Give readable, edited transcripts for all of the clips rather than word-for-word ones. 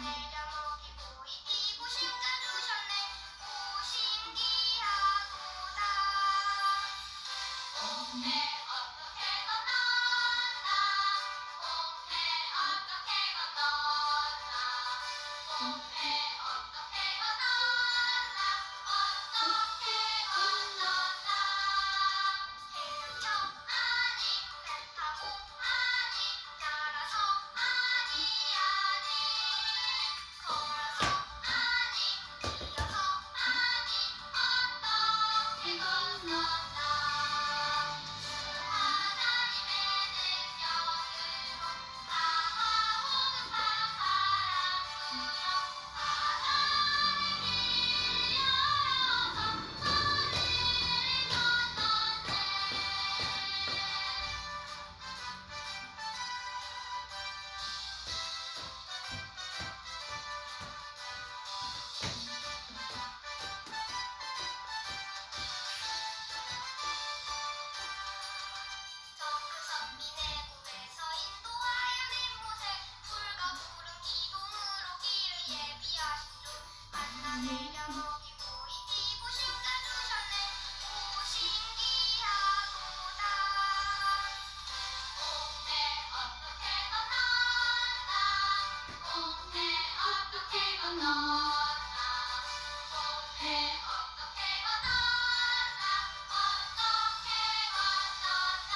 내려 먹이고 이기고 심겨주셨네. 오 신기하도다. 봄에 어떻게 건넜나. 봄에 어떻게 건넜나. 봄에 어떻게 건넜나. 어떻게 건넜나. 헤엄쳐 아니고 배 타고 아니 날아서 아니 아니 걸어서 아니 뛰어서 아니 어떻게 건넜나. 하나님의 능력으로 강하오는 바람 불어 하나님이 열어서 하늘을 건넜네. 저 큰 선민의 굴에서 인도하여 낸 모세 불과 구름 기둥으로 길을 예비하신 주 만나 내려 먹이고 이기고 심겨주셨네. 오 신기하도다. 봄에 어떻게 건넜나. 봄에 어떻게 건넜나. 봄에 어떻게 건넜나. 어떻게 건넜나.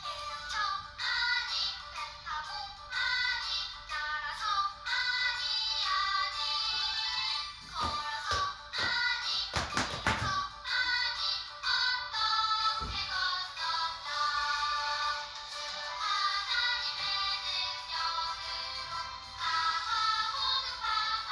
헤엄쳐 아니고 배 타고 아니 날아서 아니 아니 걸어서 아니 뛰어서 아니 어떻게 건넜나. 하나님의 능력으로 강하오는 바람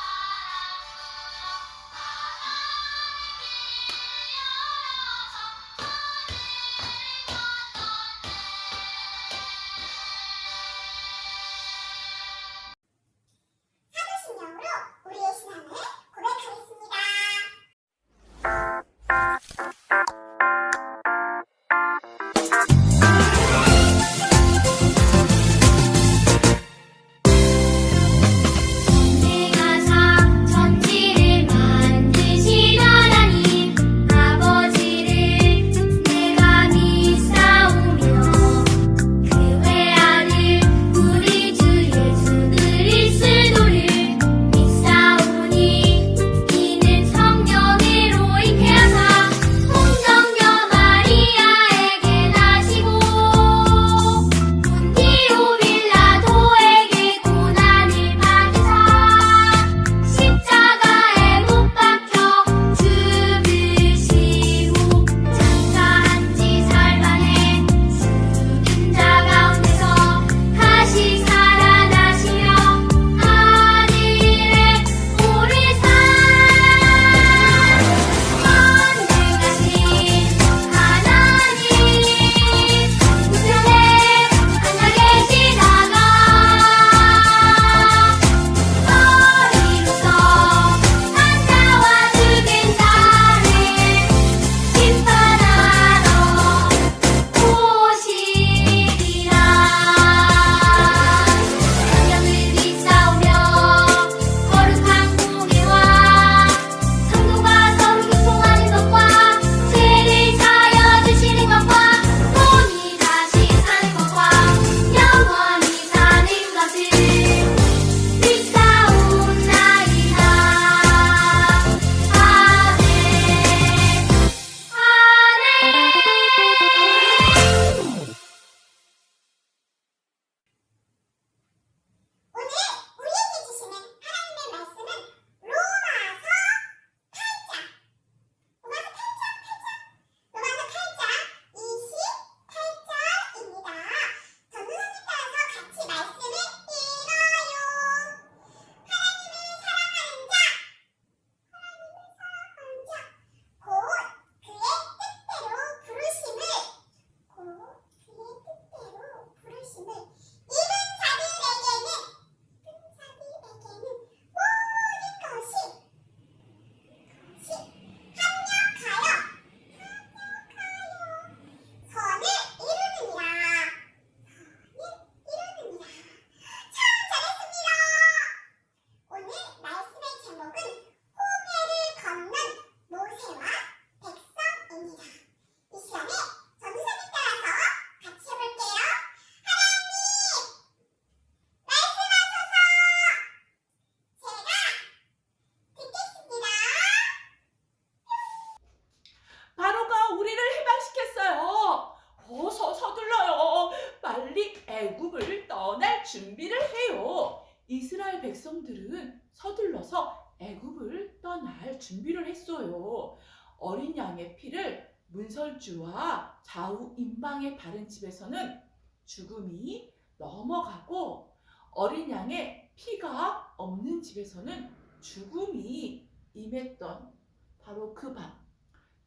백성들은 서둘러서 애굽을 떠날 준비를 했어요. 어린 양의 피를 문설주와 좌우 임방에 바른 집에서는 죽음이 넘어가고, 어린 양의 피가 없는 집에서는 죽음이 임했던 바로 그 밤,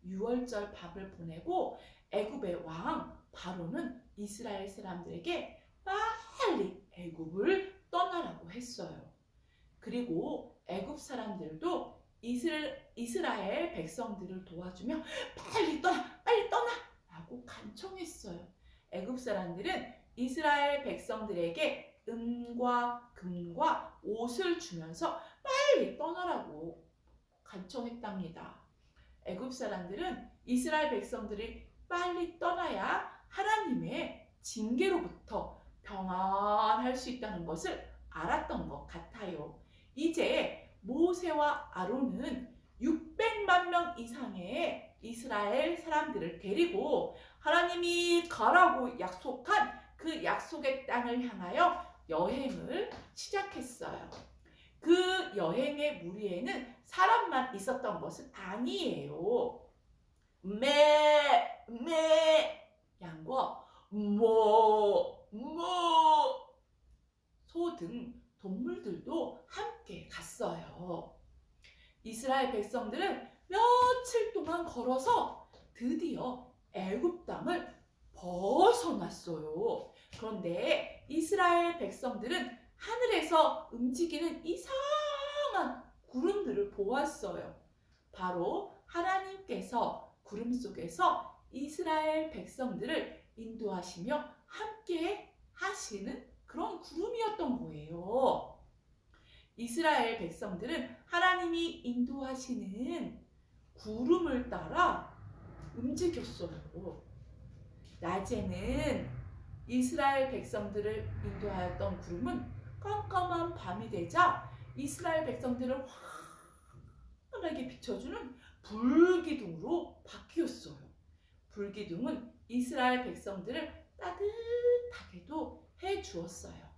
유월절 밤을 보내고 애굽의 왕 바로는 이스라엘 사람들에게 빨리 애굽을 떠나라고 했어요. 그리고 애굽 사람들도 이스라엘 백성들을 도와주며 빨리 떠나 라고 간청했어요. 애굽 사람들은 이스라엘 백성들에게 은과 금과 옷을 주면서 빨리 떠나라고 간청했답니다. 애굽 사람들은 이스라엘 백성들이 빨리 떠나야 하나님의 징계로부터 평안할 수 있다는 것을 알았던 것 같아요. 이제 모세와 아론은 600만 명 이상의 이스라엘 사람들을 데리고 하나님이 가라고 약속한 그 약속의 땅을 향하여 여행을 시작했어요. 그 여행의 무리에는 사람만 있었던 것은 아니에요. 양과 소 등 동물들도 함께 갔어요. 이스라엘 백성들은 며칠 동안 걸어서 드디어 애굽 땅을 벗어났어요. 그런데 이스라엘 백성들은 하늘에서 움직이는 이상한 구름들을 보았어요. 바로 하나님께서 구름 속에서 이스라엘 백성들을 인도하시며 함께 하시는 그런 구름이었던 거예요. 이스라엘 백성들은 하나님이 인도하시는 구름을 따라 움직였어요. 낮에는 이스라엘 백성들을 인도하였던 구름은 깜깜한 밤이 되자 이스라엘 백성들을 환하게 비춰주는 불기둥으로 바뀌었어요. 불기둥은 이스라엘 백성들을 따뜻하게도 해주었어요.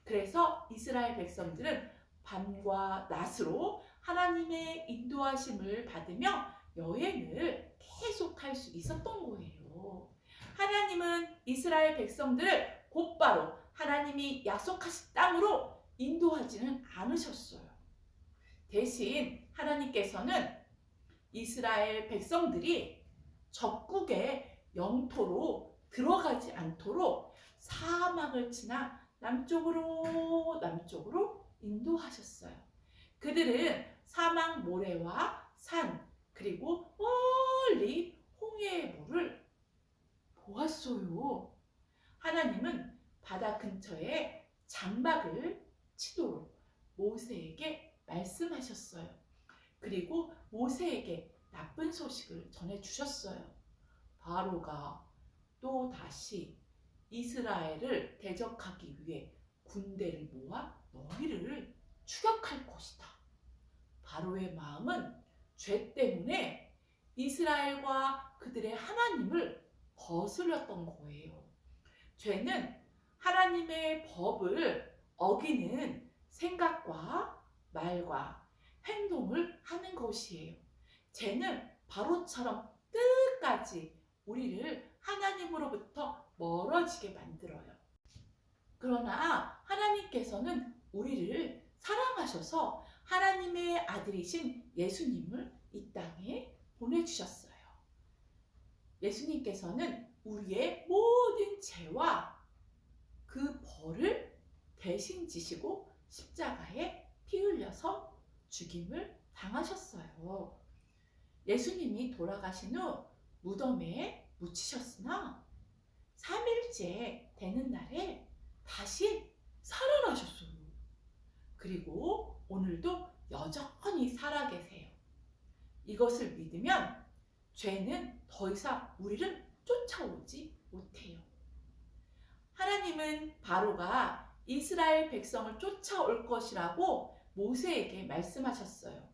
그래서 이스라엘 백성들은 밤과 낮으로 하나님의 인도하심을 받으며 여행을 계속할 수 있었던 거예요. 하나님은 이스라엘 백성들을 곧바로 하나님이 약속하신 땅으로 인도하지는 않으셨어요. 대신 하나님께서는 이스라엘 백성들이 적국의 영토로 들어가지 않도록 사막을 지나 남쪽으로 인도하셨어요. 그들은 사막 모래와 산, 그리고 멀리 홍해의 물을 보았어요. 하나님은 바다 근처에 장막을 치도록 모세에게 말씀하셨어요. 그리고 모세에게 나쁜 소식을 전해주셨어요. 바로가 또 다시 이스라엘을 대적하기 위해 군대를 모아 너희를 추격할 것이다. 바로의 마음은 죄 때문에 이스라엘과 그들의 하나님을 거슬렸던 거예요. 죄는 하나님의 법을 어기는 생각과 말과 행동을 하는 것이에요. 죄는 바로처럼 끝까지 우리를 하나님으로부터 멀어지게 만들어요. 그러나 하나님께서는 우리를 사랑하셔서 하나님의 아들이신 예수님을 이 땅에 보내주셨어요. 예수님께서는 우리의 모든 죄와 그 벌을 대신 지시고 십자가에 피 흘려서 죽임을 당하셨어요. 예수님이 돌아가신 후 무덤에 묻히셨으나 3일째 되는 날에 다시 살아나셨어요. 그리고 오늘도 여전히 살아계세요. 이것을 믿으면 죄는 더 이상 우리를 쫓아오지 못해요. 하나님은 바로가 이스라엘 백성을 쫓아올 것이라고 모세에게 말씀하셨어요.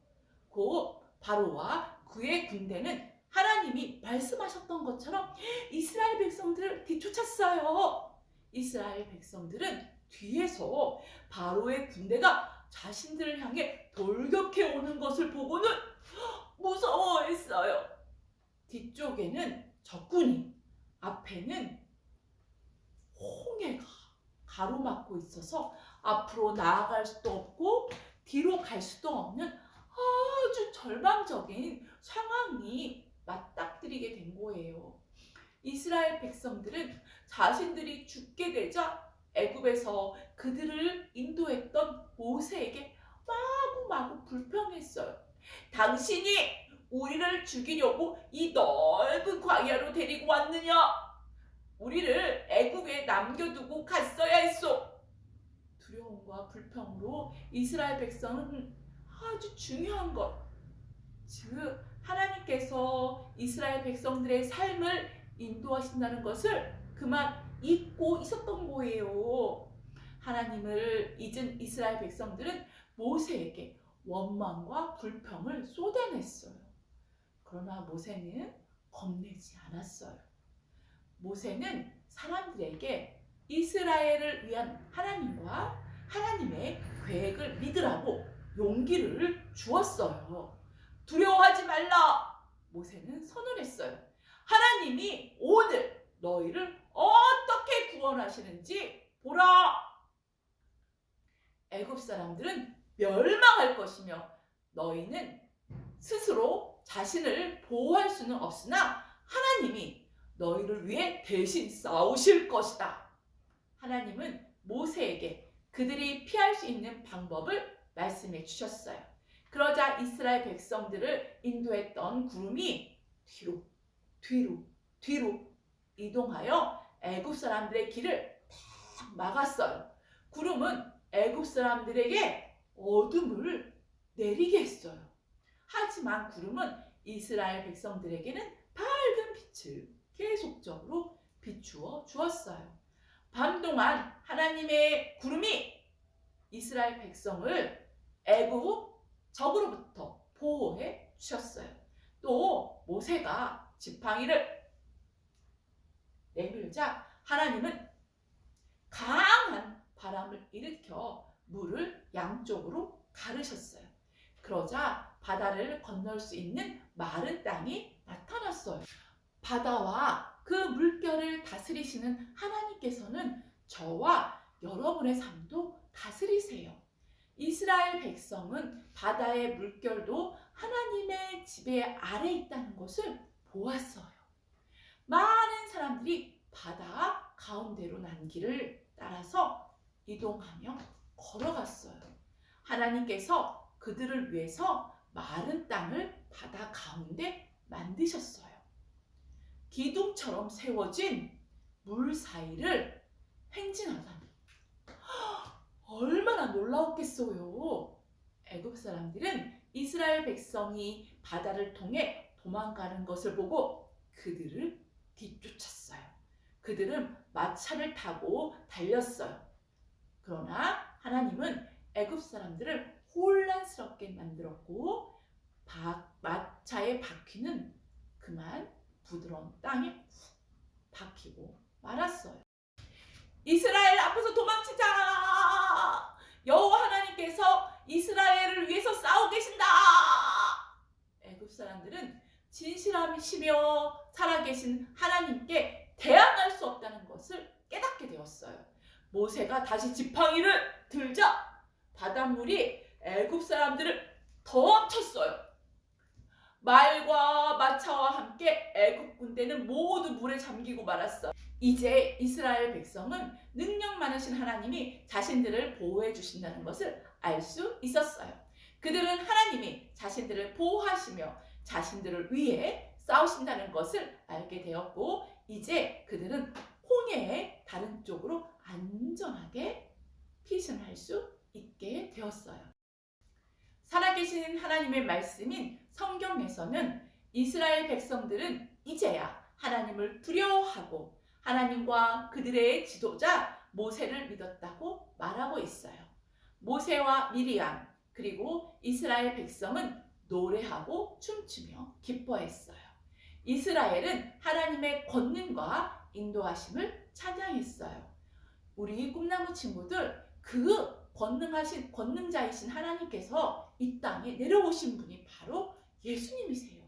곧 바로와 그의 군대는 하나님이 말씀하셨던 것처럼 이스라엘 백성들을 뒤쫓았어요. 이스라엘 백성들은 뒤에서 바로의 군대가 자신들을 향해 돌격해 오는 것을 보고는 무서워했어요. 뒤쪽에는 적군이, 앞에는 홍해가 가로막고 있어서 앞으로 나아갈 수도 없고 뒤로 갈 수도 없는 아주 절망적인 상황이 맞닥뜨리게 된 거예요. 이스라엘 백성들은 자신들이 죽게 되자 애굽에서 그들을 인도했던 모세에게 마구마구 불평했어요. 당신이 우리를 죽이려고 이 넓은 광야로 데리고 왔느냐? 우리를 애굽에 남겨두고 갔어야 했소. 두려움과 불평으로 이스라엘 백성은 아주 중요한 것, 즉 하나님께서 이스라엘 백성들의 삶을 인도하신다는 것을 그만 잊고 있었던 거예요. 하나님을 잊은 이스라엘 백성들은 모세에게 원망과 불평을 쏟아냈어요. 그러나 모세는 겁내지 않았어요. 모세는 사람들에게 이스라엘을 위한 하나님과 하나님의 계획을 믿으라고 용기를 주었어요. 두려워하지 말라. 모세는 선언했어요. 하나님이 오늘 너희를 어떻게 구원하시는지 보라. 애굽 사람들은 멸망할 것이며 너희는 스스로 자신을 보호할 수는 없으나 하나님이 너희를 위해 대신 싸우실 것이다. 하나님은 모세에게 그들이 피할 수 있는 방법을 말씀해 주셨어요. 그러자 이스라엘 백성들을 인도했던 구름이 뒤로 이동하여 애굽 사람들의 길을 탁 막았어요. 구름은 애굽 사람들에게 어둠을 내리게 했어요. 하지만 구름은 이스라엘 백성들에게는 밝은 빛을 계속적으로 비추어 주었어요. 밤 동안 하나님의 구름이 이스라엘 백성을 애굽 적으로부터 보호해 주셨어요. 또 모세가 지팡이를 내밀자 하나님은 강한 바람을 일으켜 물을 양쪽으로 가르셨어요. 그러자 바다를 건널 수 있는 마른 땅이 나타났어요. 바다와 그 물결을 다스리시는 하나님께서는 저와 여러분의 삶도 다스리세요. 이스라엘 백성은 바다의 물결도 하나님의 지배 아래 있다는 것을 보았어요. 많은 사람들이 바다 가운데로 난 길을 따라서 이동하며 걸어갔어요. 하나님께서 그들을 위해서 마른 땅을 바다 가운데 만드셨어요. 기둥처럼 세워진 물 사이를 행진하다니 얼마나 놀라웠겠어요. 애굽 사람들은 이스라엘 백성이 바다를 통해 도망가는 것을 보고 그들을 뒤쫓았어요. 그들은 마차를 타고 달렸어요. 그러나 하나님은 애굽 사람들을 혼란스럽게 만들었고 마차의 바퀴는 그만 부드러운 땅에 훅 박히고 말았어요. 이스라엘 앞에서 도망치자! 여호와 하나님께서 이스라엘을 위해서 싸우고 계신다! 애굽 사람들은 진실하시며 살아계신 하나님께 대항할 수 없다는 것을 깨닫게 되었어요. 모세가 다시 지팡이를 들자 바닷물이 애굽 사람들을 덮쳤어요. 말과 마차와 함께 애굽 군대는 모두 물에 잠기고 말았어요. 이제 이스라엘 백성은 능력 많으신 하나님이 자신들을 보호해 주신다는 것을 알 수 있었어요. 그들은 하나님이 자신들을 보호하시며 자신들을 위해 싸우신다는 것을 알게 되었고 이제 그들은 홍해의 다른 쪽으로 안전하게 피신할 수 있게 되었어요. 살아계신 하나님의 말씀인 성경에서는 이스라엘 백성들은 이제야 하나님을 두려워하고 하나님과 그들의 지도자 모세를 믿었다고 말하고 있어요. 모세와 미리암 그리고 이스라엘 백성은 노래하고 춤추며 기뻐했어요. 이스라엘은 하나님의 권능과 인도하심을 찬양했어요. 우리 꿈나무 친구들 그 권능자이신 하나님께서 이 땅에 내려오신 분이 바로 예수님이세요.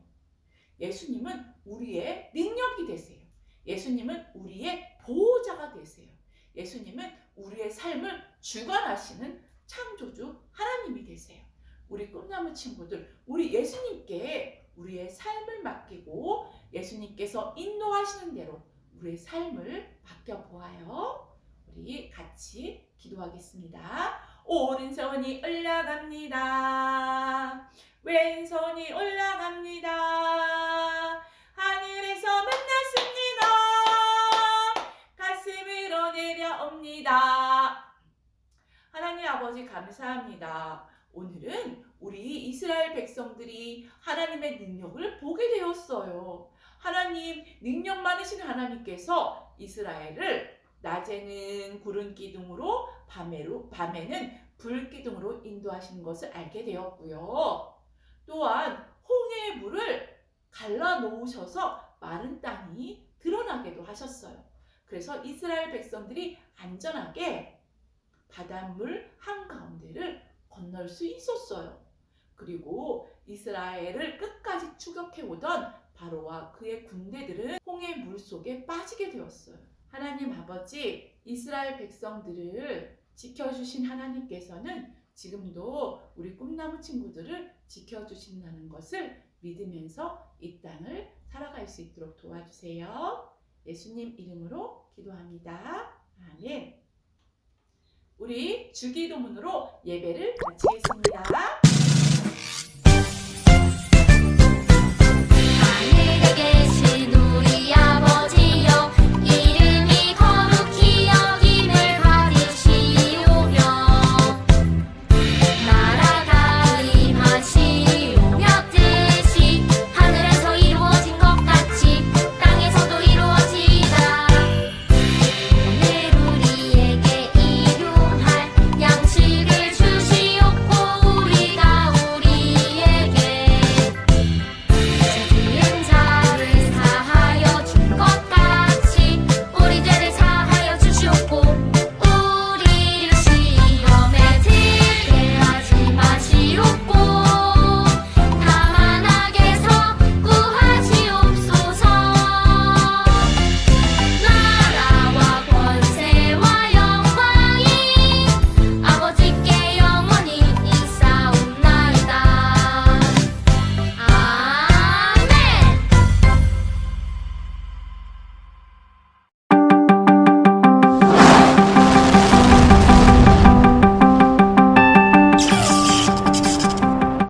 예수님은 우리의 능력이 되세요. 예수님은 우리의 보호자가 되세요. 예수님은 우리의 삶을 주관하시는 창조주 하나님이 되세요. 우리 꿈나무 친구들, 우리 예수님께 우리의 삶을 맡기고 예수님께서 인도하시는 대로 우리의 삶을 맡겨보아요. 우리 같이 기도하겠습니다. 오른손이 올라갑니다. 왼손이 올라갑니다. 하늘에서 만났습니다. 가슴으로 내려옵니다. 하나님 아버지 감사합니다. 오늘은 우리 이스라엘 백성들이 하나님의 능력을 보게 되었어요. 하나님, 능력 많으신 하나님께서 이스라엘을 낮에는 구름 기둥으로 밤에는 불 기둥으로 인도하시는 것을 알게 되었고요. 또한 홍해의 물을 갈라 놓으셔서 마른 땅이 드러나게도 하셨어요. 그래서 이스라엘 백성들이 안전하게 바닷물 한가운데를 건널 수 있었어요. 그리고 이스라엘을 끝까지 추격해 오던 바로와 그의 군대들은 홍해 물 속에 빠지게 되었어요. 하나님 아버지, 이스라엘 백성들을 지켜주신 하나님께서는 지금도 우리 꿈나무 친구들을 지켜주신다는 것을 믿으면서 이 땅을 살아갈 수 있도록 도와주세요. 예수님 이름으로 기도합니다. 아멘. 우리 주기도문으로 예배를 마치겠습니다.